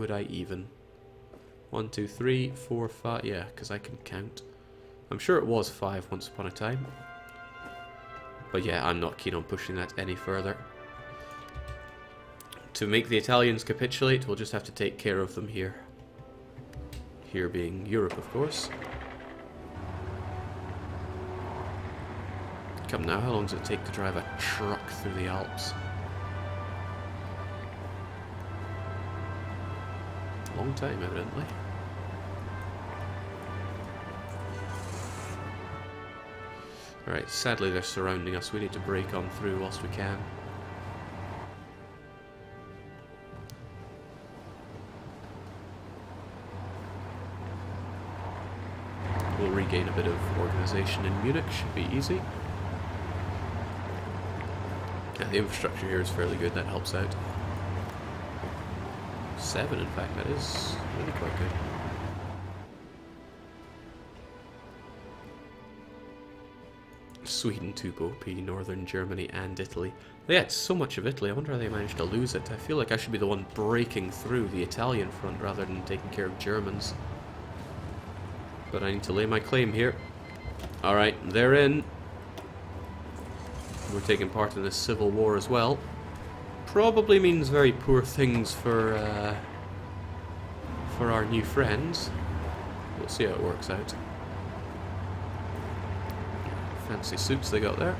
would I even? 1, 2, 3, 4, 5. Yeah, because I can count. I'm sure it was 5 once upon a time. But yeah, I'm not keen on pushing that any further. To make the Italians capitulate, we'll just have to take care of them here. Here being Europe, of course. Come now, how long does it take to drive a truck through the Alps? Long time, evidently. Alright, sadly they're surrounding us. We need to break on through whilst we can. We'll regain a bit of organisation in Munich. Should be easy. Yeah, the infrastructure here is fairly good. That helps out. 7, in fact, that is really quite good. Sweden 2 OP, Northern Germany and Italy. They had so much of Italy, I wonder how they managed to lose it. I feel like I should be the one breaking through the Italian front rather than taking care of Germans. But I need to lay my claim here. Alright, they're in. We're taking part in this civil war as well. Probably means very poor things for our new friends. We'll see how it works out. Fancy suits they got there.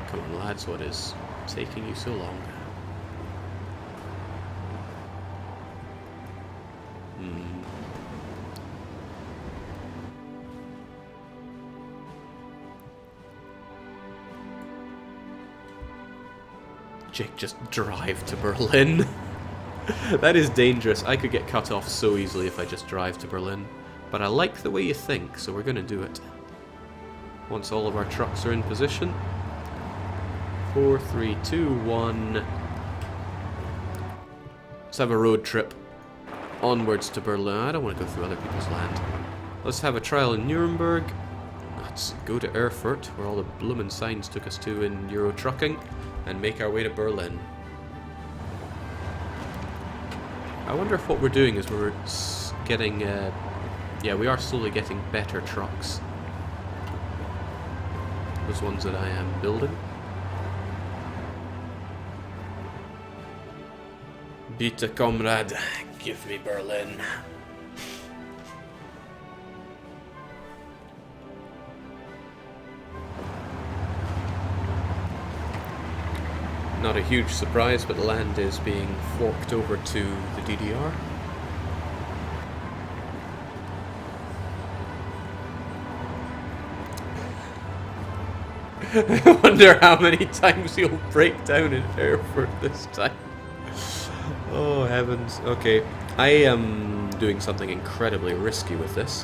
Come on lads, what is taking you so long? Jake, just drive to Berlin. That is dangerous. I could get cut off so easily if I just drive to Berlin. But I like the way you think, so we're going to do it. Once all of our trucks are in position. 4, 3, 2, 1. Let's have a road trip onwards to Berlin. I don't want to go through other people's land. Let's have a trial in Nuremberg. Let's go to Erfurt, where all the bloomin' signs took us to in Euro trucking, and make our way to Berlin. I wonder if what we're doing is we're getting, yeah, we are slowly getting better trucks. Those ones that I am building. Bitte, comrade, give me Berlin. Not a huge surprise, but the land is being forked over to the DDR. I wonder how many times you'll break down in Erfurt this time. Oh heavens. Okay, I am doing something incredibly risky with this.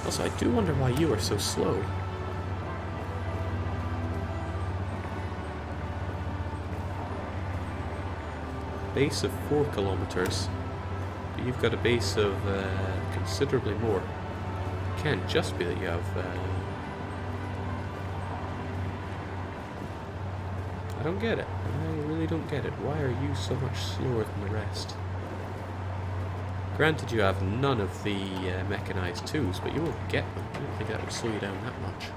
Also, I do wonder why you are so slow. Base of 4 kilometers, but you've got a base of considerably more. It can't just be that you have... I don't get it. I really don't get it. Why are you so much slower than the rest? Granted, you have none of the mechanized 2s, but you will get them. I don't think that would slow you down that much.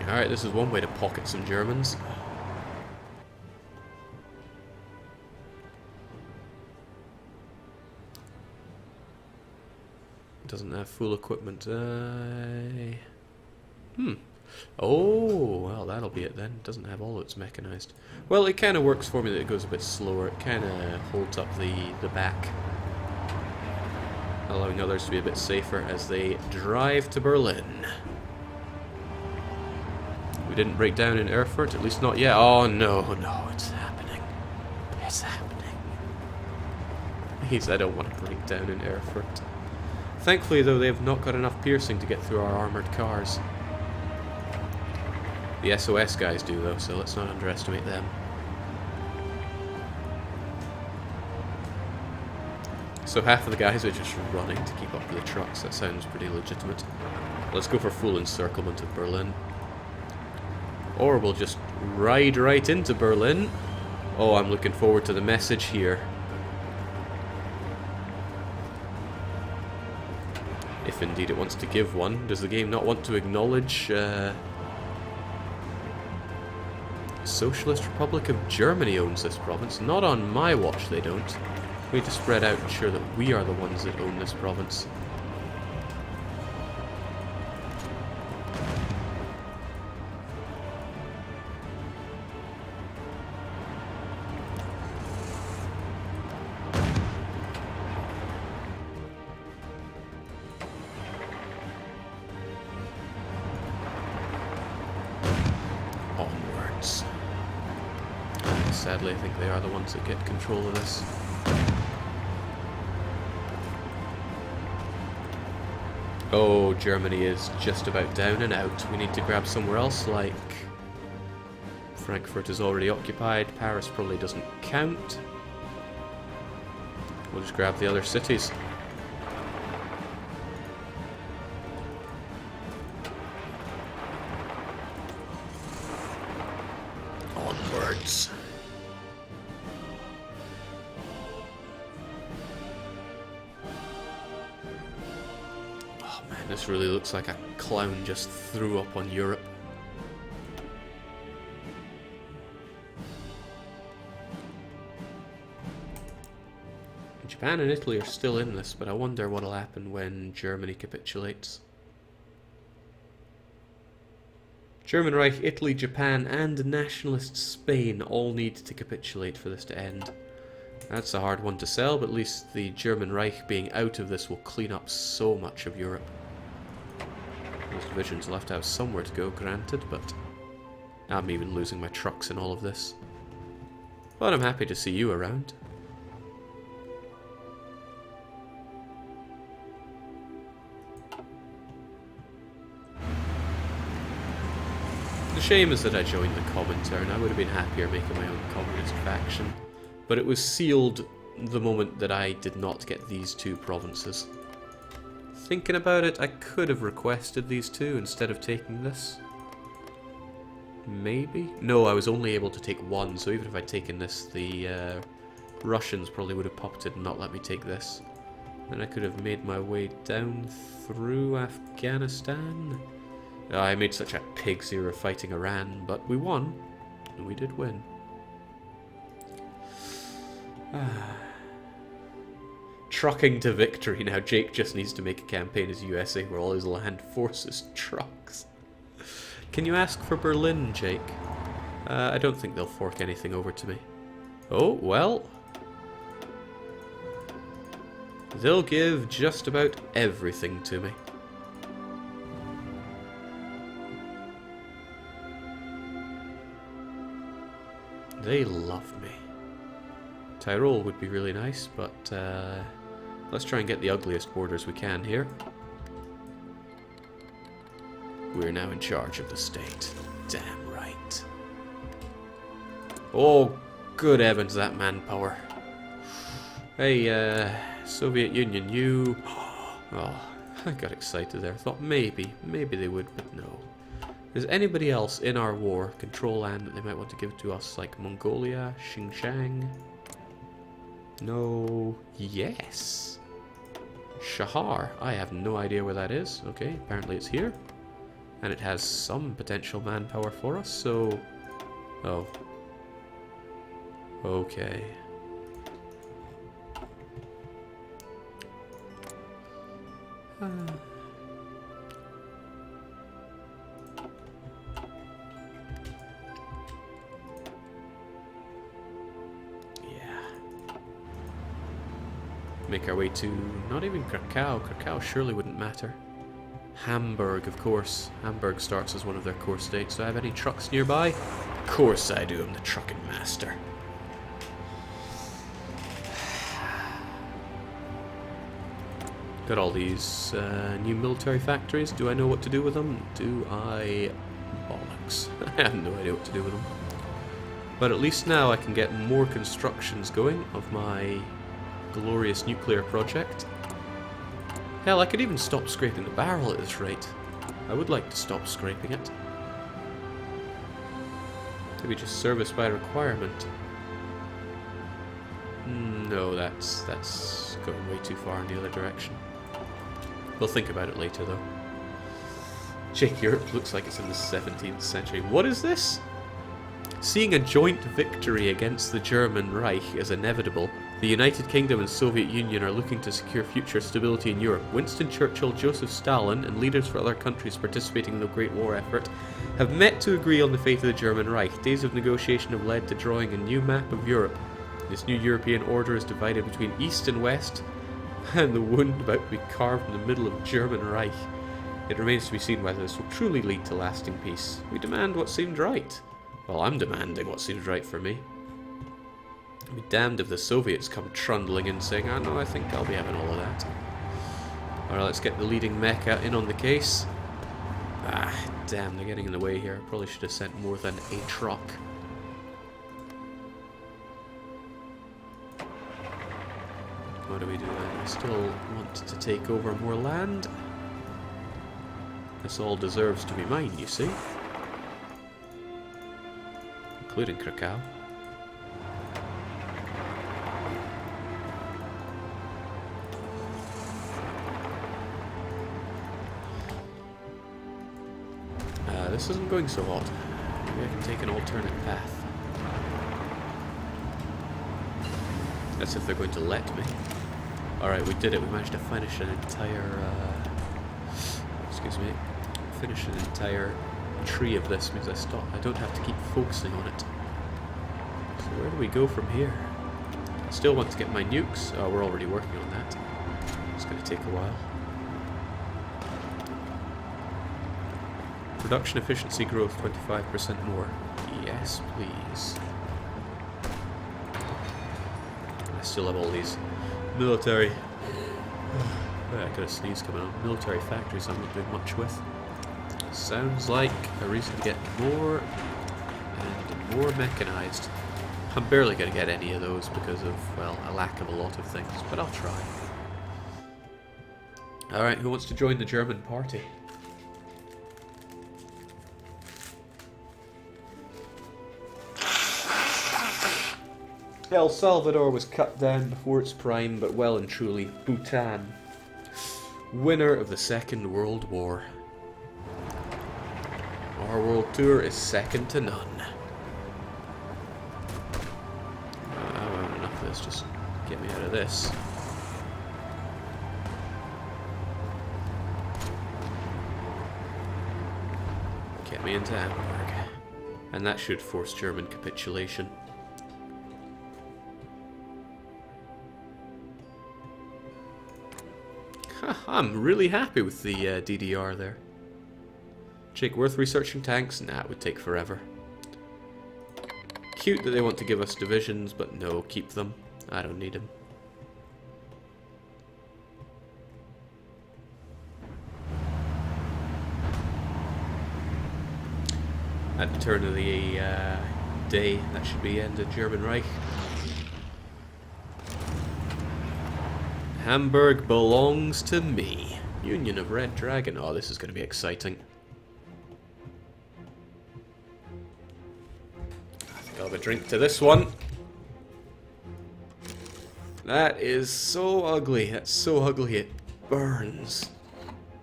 Alright, this is one way to pocket some Germans. Doesn't have full equipment. Oh, well, that'll be it then. Doesn't have all its mechanized. Well, it kind of works for me that it goes a bit slower. It kind of holds up the back, allowing others to be a bit safer as they drive to Berlin. We didn't break down in Erfurt, at least not yet. Oh, no, it's happening. It's happening. I don't want to break down in Erfurt. Thankfully, though, they have not got enough piercing to get through our armoured cars. The SOS guys do, though, so let's not underestimate them. So half of the guys are just running to keep up with the trucks. That sounds pretty legitimate. Let's go for full encirclement of Berlin. Or we'll just ride right into Berlin. Oh, I'm looking forward to the message here. If indeed it wants to give one. Does the game not want to acknowledge Socialist Republic of Germany owns this province? Not on my watch they don't. We need to spread out and ensure that we are the ones that own this province. Onwards. Sadly, I think they are the ones that get control of this. Oh, Germany is just about down and out. We need to grab somewhere else, like... Frankfurt is already occupied. Paris probably doesn't count. We'll just grab the other cities. Onwards. Oh man, this really looks like a clown just threw up on Europe. Japan and Italy are still in this, but I wonder what'll happen when Germany capitulates. German Reich, Italy, Japan, and nationalist Spain all need to capitulate for this to end. That's a hard one to sell, but at least the German Reich being out of this will clean up so much of Europe. Those divisions will have to have somewhere to go, granted, but I'm even losing my trucks in all of this. But I'm happy to see you around. The shame is that I joined the Comintern. I would have been happier making my own communist faction. But it was sealed the moment that I did not get these two provinces. Thinking about it, I could have requested these two instead of taking this. Maybe? No, I was only able to take one, so even if I'd taken this, the Russians probably would have puppeted and not let me take this. Then I could have made my way down through Afghanistan. I made such a pig's ear of fighting Iran, but we won. And we did win. Trucking to victory. Now Jake just needs to make a campaign as USA where all his land forces trucks. Can you ask for Berlin, Jake? I don't think they'll fork anything over to me. Oh, well. They'll give just about everything to me. They love me. Tyrol would be really nice, but let's try and get the ugliest borders we can here. We're now in charge of the state. Damn right. Oh, good heavens, that manpower. Hey, Soviet Union, you... Oh, I got excited there. I thought maybe they would, but no. Does anybody else in our war control land that they might want to give to us, like Mongolia, Xinjiang? No. Yes. Shahar. I have no idea where that is. Okay, apparently it's here. And it has some potential manpower for us, so... Oh. Okay. Make our way to not even Krakow. Krakow surely wouldn't matter. Hamburg, of course. Hamburg starts as one of their core states. Do I have any trucks nearby? Of course I do. I'm the trucking master. Got all these new military factories. Do I know what to do with them? Do I? Bollocks. I have no idea what to do with them. But at least now I can get more constructions going of my glorious nuclear project. Hell, I could even stop scraping the barrel at this rate. I would like to stop scraping it. Maybe just service by requirement. No, that's going way too far in the other direction. We'll think about it later, though. Jake, Europe looks like it's in the 17th century. What is this? Seeing a joint victory against the German Reich is inevitable, the United Kingdom and Soviet Union are looking to secure future stability in Europe. Winston Churchill, Joseph Stalin, and leaders for other countries participating in the Great War effort have met to agree on the fate of the German Reich. Days of negotiation have led to drawing a new map of Europe. This new European order is divided between East and West, and the wound about to be carved in the middle of German Reich. It remains to be seen whether this will truly lead to lasting peace. We demand what seemed right. Well, I'm demanding what seems right for me. I'll be damned if the Soviets come trundling in saying, "Ah, no, I think I'll be having all of that." Alright, let's get the leading mecha in on the case. Ah, damn, they're getting in the way here. Probably should have sent more than a truck. What do we do then? I still want to take over more land. This all deserves to be mine, you see. Including Krakow. This isn't going so hot. Maybe I can take an alternate path. That's if they're going to let me. Alright, we did it. We managed to finish an entire... excuse me. Finish an entire tree of this means I don't have to keep focusing on it. So where do we go from here? I still want to get my nukes. Oh, we're already working on that. It's going to take a while. Production efficiency growth 25% more. Yes, please. I still have all these military... I got a sneeze coming on. Military factories I'm not doing much with. Sounds like a reason to get more and more mechanized. I'm barely going to get any of those because of, well, a lack of a lot of things, but I'll try. Alright, who wants to join the German party? El Salvador was cut down before its prime, but well and truly Bhutan. Winner of the Second World War. Our world tour is second to none. I want enough of this, just get me out of this. Get me into Hamburg. And that should force German capitulation. I'm really happy with the DDR there. Jake, worth researching tanks? Nah, it would take forever. Cute that they want to give us divisions, but no, keep them. I don't need them. At the turn of the day, that should be end of German Reich. Hamburg belongs to me. Union of Red Dragon. Oh, this is going to be exciting. I think I'll have a drink to this one. That is so ugly. That's so ugly it burns.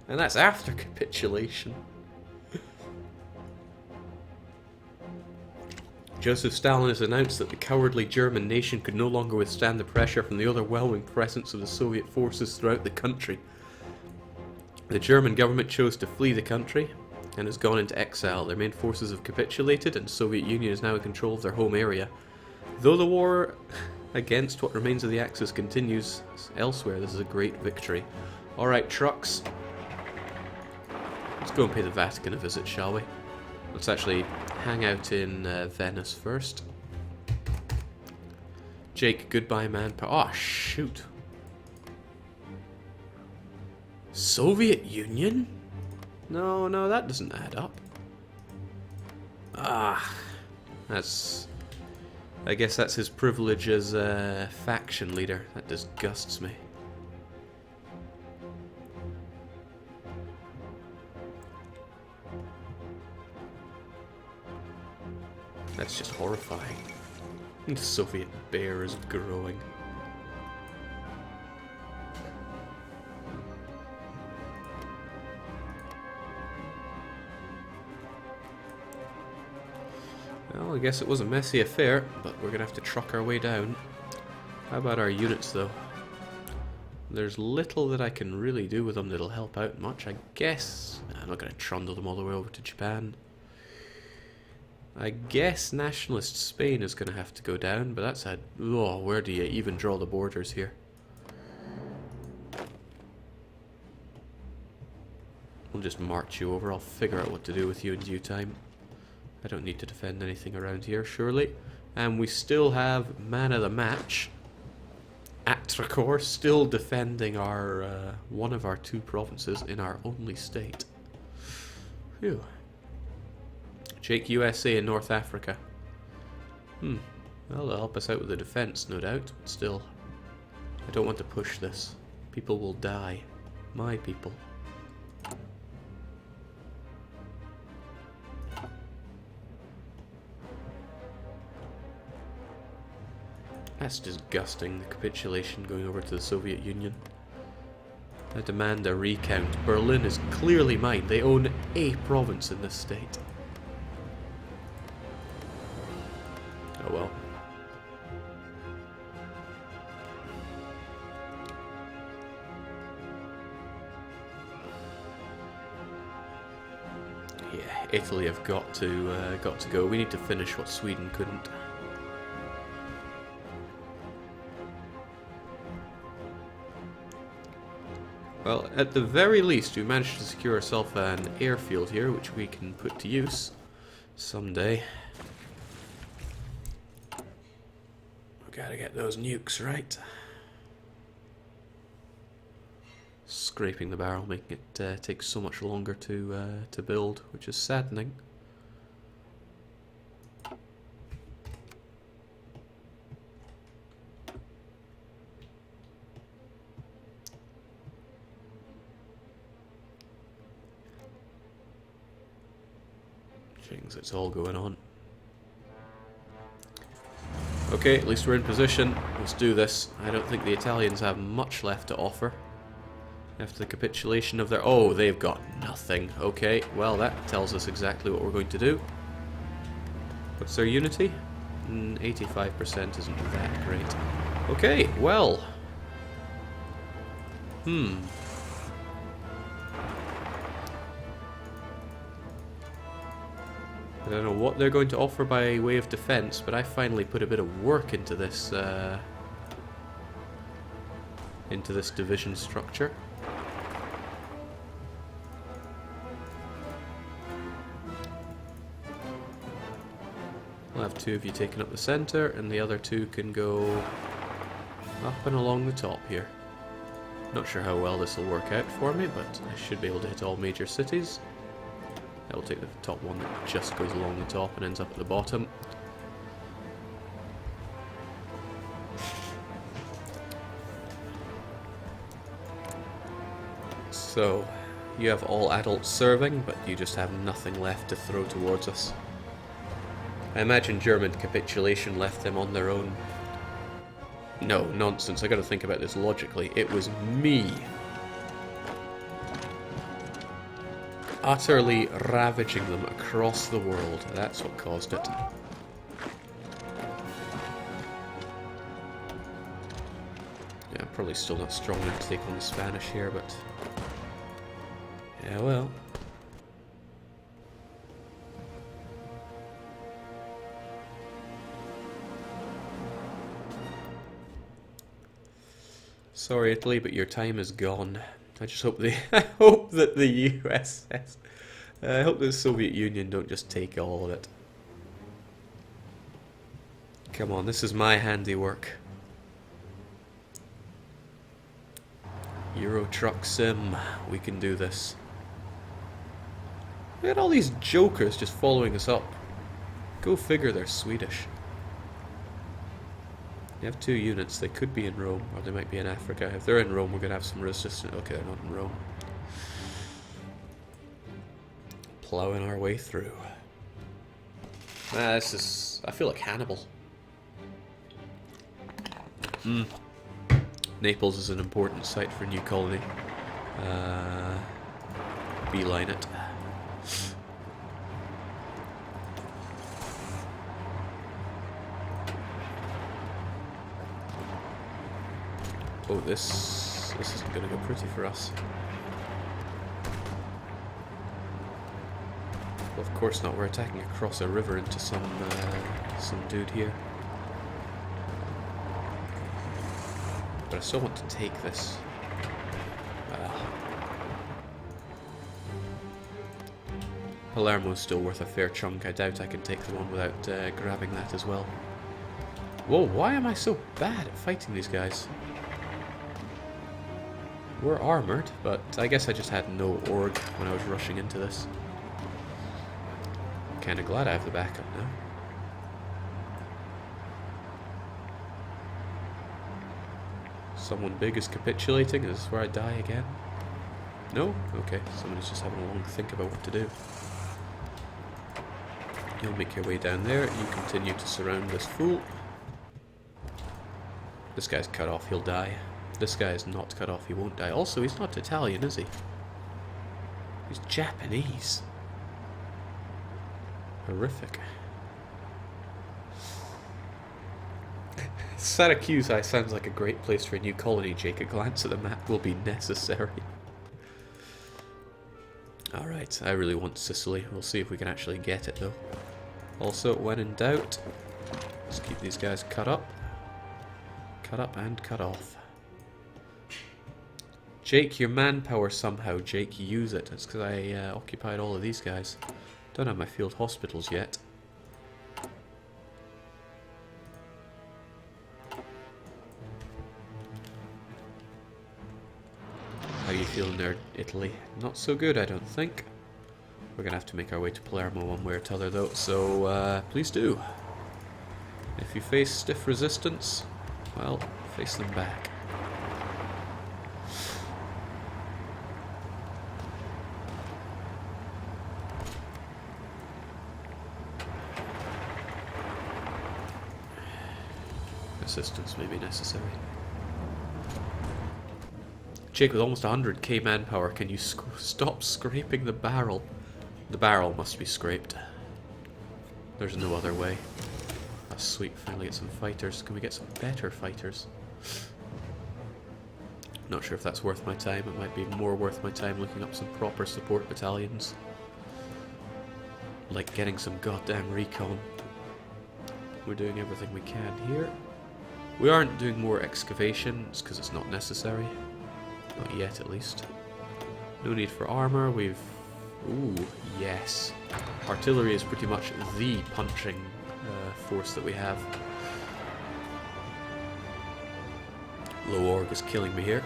And that's after capitulation. Joseph Stalin has announced that the cowardly German nation could no longer withstand the pressure from the overwhelming presence of the Soviet forces throughout the country. The German government chose to flee the country and has gone into exile. Their main forces have capitulated and the Soviet Union is now in control of their home area. Though the war against what remains of the Axis continues elsewhere, this is a great victory. Alright, trucks. Let's go and pay the Vatican a visit, shall we? Let's actually hang out in Venice first. Jake, goodbye, man. Oh, shoot. Soviet Union? No, no, that doesn't add up. Ah, that's... I guess that's his privilege as a faction leader. That disgusts me. That's just horrifying. The Soviet bear is growing. Well, I guess it was a messy affair, but we're gonna have to truck our way down. How about our units, though? There's little that I can really do with them that'll help out much, I guess. I'm not gonna trundle them all the way over to Japan. I guess nationalist Spain is gonna have to go down, but that's a... Oh, where do you even draw the borders here? We'll just march you over. I'll figure out what to do with you in due time. I don't need to defend anything around here, surely. And we still have man of the match, Atracor, still defending our one of our two provinces in our only state. Phew. Jake USA in North Africa. Well, they'll help us out with the defense, no doubt, but still. I don't want to push this. People will die. My people. That's disgusting, the capitulation going over to the Soviet Union. I demand a recount. Berlin is clearly mine. They own a province in this state. Oh well. Yeah, Italy have got to go. We need to finish what Sweden couldn't. Well, at the very least, we managed to secure ourselves an airfield here, which we can put to use someday. We gotta get those nukes right. Scraping the barrel, making it take so much longer to build, which is saddening. It's all going on. Okay, at least we're in position. Let's do this. I don't think the Italians have much left to offer after the capitulation of their... Oh, they've got nothing. Okay, well that tells us exactly what we're going to do. What's their unity? 85% isn't that great. Okay, well. I don't know what they're going to offer by way of defense, but I finally put a bit of work into this division structure. I'll have two of you taking up the center, and the other two can go up and along the top here. Not sure how well this will work out for me, but I should be able to hit all major cities. I'll take the top one that just goes along the top and ends up at the bottom. So, you have all adults serving, but you just have nothing left to throw towards us. I imagine German capitulation left them on their own. No, nonsense. I gotta think about this logically. It was me utterly ravaging them across the world. That's what caused it. Yeah, I'm probably still not strong enough to take on the Spanish here, but... yeah, well. Sorry, Italy, but your time is gone. I just hope I hope that the USS, I hope the Soviet Union don't just take all of it. Come on, this is my handiwork. Euro Truck Sim, we can do this. We had all these jokers just following us up. Go figure, they're Swedish. You have two units. They could be in Rome, or they might be in Africa. If they're in Rome, we're going to have some resistance. Okay, they're not in Rome. Plowing our way through. This is... I feel like Hannibal. Naples is an important site for a new colony. Beeline it. Oh, this isn't going to go pretty for us. Well, of course not. We're attacking across a river into some dude here. But I still want to take this. Palermo's still worth a fair chunk. I doubt I can take the one without grabbing that as well. Whoa, why am I so bad at fighting these guys? We're armoured, but I guess I just had no org when I was rushing into this. Kinda glad I have the backup now. Someone big is capitulating. Is this where I die again? No? Okay, someone's just having a long think about what to do. You'll make your way down there. You continue to surround this fool. This guy's cut off. He'll die. This guy is not cut off. He won't die. Also, he's not Italian, is he? He's Japanese. Horrific. Syracuse sounds like a great place for a new colony, Jake. A glance at the map will be necessary. Alright, I really want Sicily. We'll see if we can actually get it, though. Also, when in doubt, let's keep these guys cut up. Cut up and cut off. Jake, your manpower somehow, Jake, use it. It's because I occupied all of these guys. Don't have my field hospitals yet. How you feeling there, Italy? Not so good, I don't think. We're going to have to make our way to Palermo one way or t'other, though, so please do. If you face stiff resistance, well, face them back. Assistance may be necessary. Jake, with almost 100k manpower, can you stop scraping the barrel? The barrel must be scraped. There's no other way. That's sweet, finally get some fighters. Can we get some better fighters? Not sure if that's worth my time. It might be more worth my time looking up some proper support battalions. Like getting some goddamn recon. We're doing everything we can here. We aren't doing more excavations because it's not necessary. Not yet, at least. No need for armor. We've... Ooh, yes. Artillery is pretty much the punching force that we have. Low org is killing me here.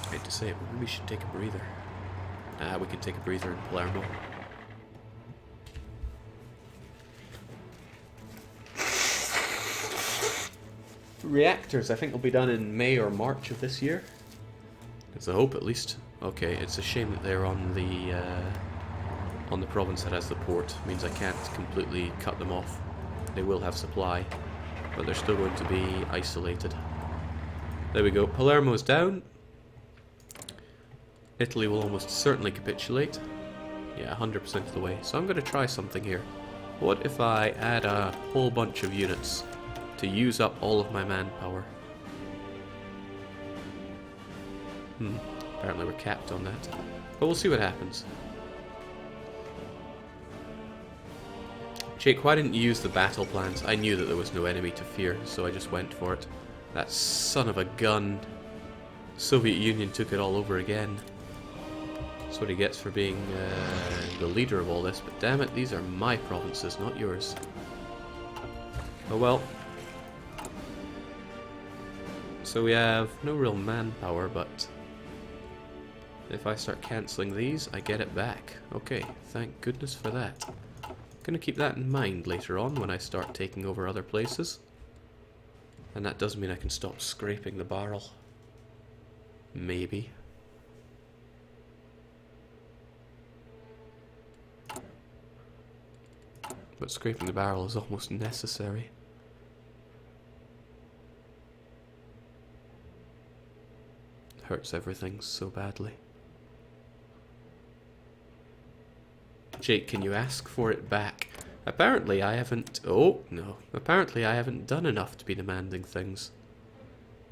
I hate to say it, but maybe we should take a breather. We can take a breather in Palermo. Reactors, I think, will be done in May or March of this year. It's a hope, at least. Okay, it's a shame that they're on the province that has the port. It means I can't completely cut them off. They will have supply, but they're still going to be isolated. There we go. Palermo's down. Italy will almost certainly capitulate. Yeah, 100% of the way. So I'm going to try something here. What if I add a whole bunch of units to use up all of my manpower? Apparently we're capped on that. But we'll see what happens. Jake, why didn't you use the battle plans? I knew that there was no enemy to fear, so I just went for it. That son of a gun. Soviet Union took it all over again. That's what he gets for being the leader of all this. But damn it, these are my provinces, not yours. Oh well. So we have no real manpower, but if I start cancelling these, I get it back. Okay, thank goodness for that. Gonna keep that in mind later on when I start taking over other places. And that does mean I can stop scraping the barrel. Maybe. But scraping the barrel is almost necessary. It hurts everything so badly. Jake, can you ask for it back? Apparently I haven't... Oh, no. Apparently I haven't done enough to be demanding things.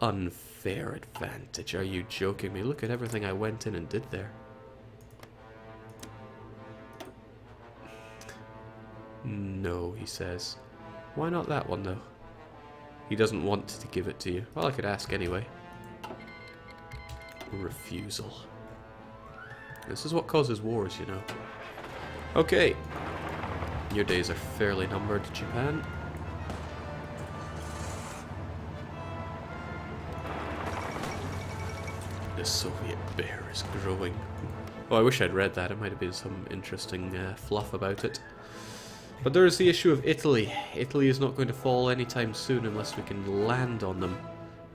Unfair advantage. Are you joking me? Look at everything I went in and did there. No, he says. Why not that one, though? He doesn't want to give it to you. Well, I could ask anyway. Refusal. This is what causes wars, you know. Okay. Your days are fairly numbered, Japan. The Soviet bear is growing. Oh, I wish I'd read that. It might have been some interesting fluff about it. But there is the issue of Italy. Italy is not going to fall anytime soon unless we can land on them.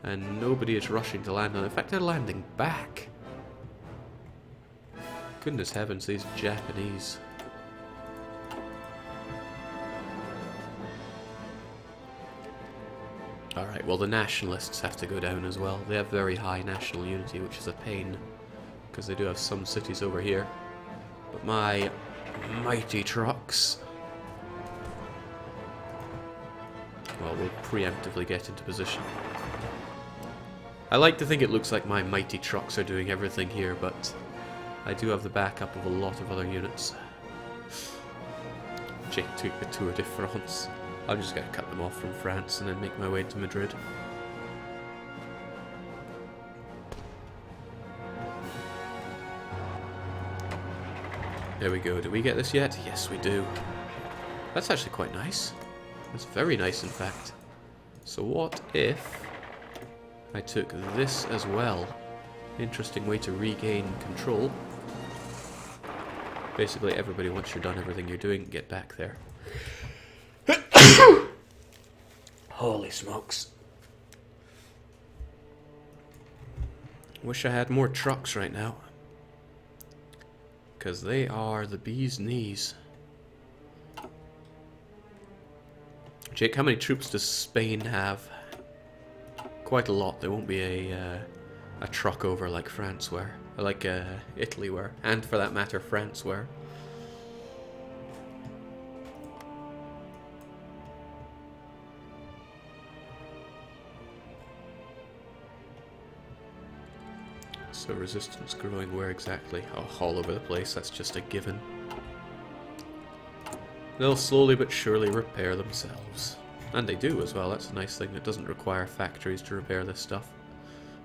And nobody is rushing to land on them. In fact, they're landing back. Goodness heavens, these Japanese. Alright, well the nationalists have to go down as well. They have very high national unity, which is a pain. Because they do have some cities over here. But my mighty trucks... Well, we'll preemptively get into position. I like to think it looks like my mighty trucks are doing everything here, but I do have the backup of a lot of other units. Jake took the Tour de France. I'm just going to cut them off from France and then make my way to Madrid. There we go. Do we get this yet? Yes, we do. That's actually quite nice. That's very nice, in fact. So what if I took this as well? Interesting way to regain control. Basically, everybody, once you're done everything you're doing, get back there. Holy smokes. Wish I had more trucks right now. Because they are the bee's knees. Jake, how many troops does Spain have? Quite a lot. There won't be a truck over like France were. Like Italy were. And for that matter, France were. So resistance growing where exactly? Oh, all over the place. That's just a given. They'll slowly but surely repair themselves. And they do as well. That's a nice thing. It doesn't require factories to repair this stuff.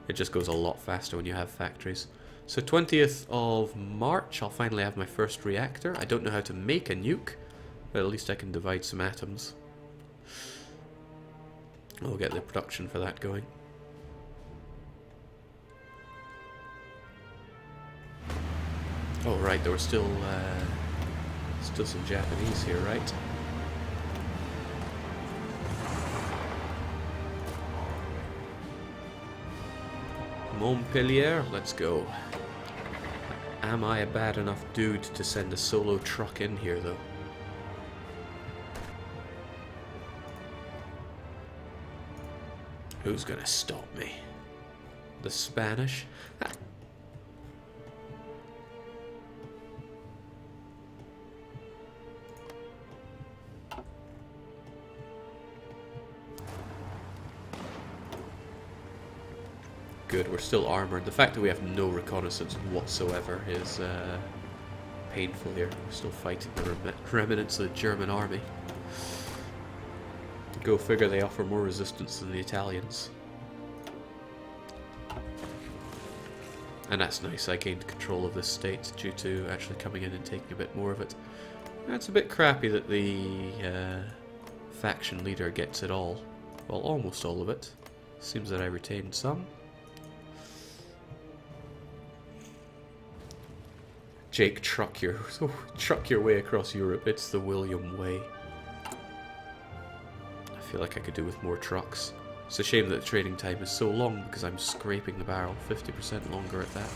It just goes a lot faster when you have factories. So 20th of March, I'll finally have my first reactor. I don't know how to make a nuke, but at least I can divide some atoms. I'll get the production for that going. Oh right, there were still some Japanese here, right? Montpellier, let's go. Am I a bad enough dude to send a solo truck in here, though? Who's gonna stop me? The Spanish? Good, we're still armoured. The fact that we have no reconnaissance whatsoever is painful here. We're still fighting the remnants of the German army. Go figure, they offer more resistance than the Italians. And that's nice, I gained control of this state due to actually coming in and taking a bit more of it. It's a bit crappy that the faction leader gets it all. Well, almost all of it. Seems that I retained some. Jake, truck your way across Europe. It's the William way. I feel like I could do with more trucks. It's a shame that the trading time is so long because I'm scraping the barrel, 50% longer at that.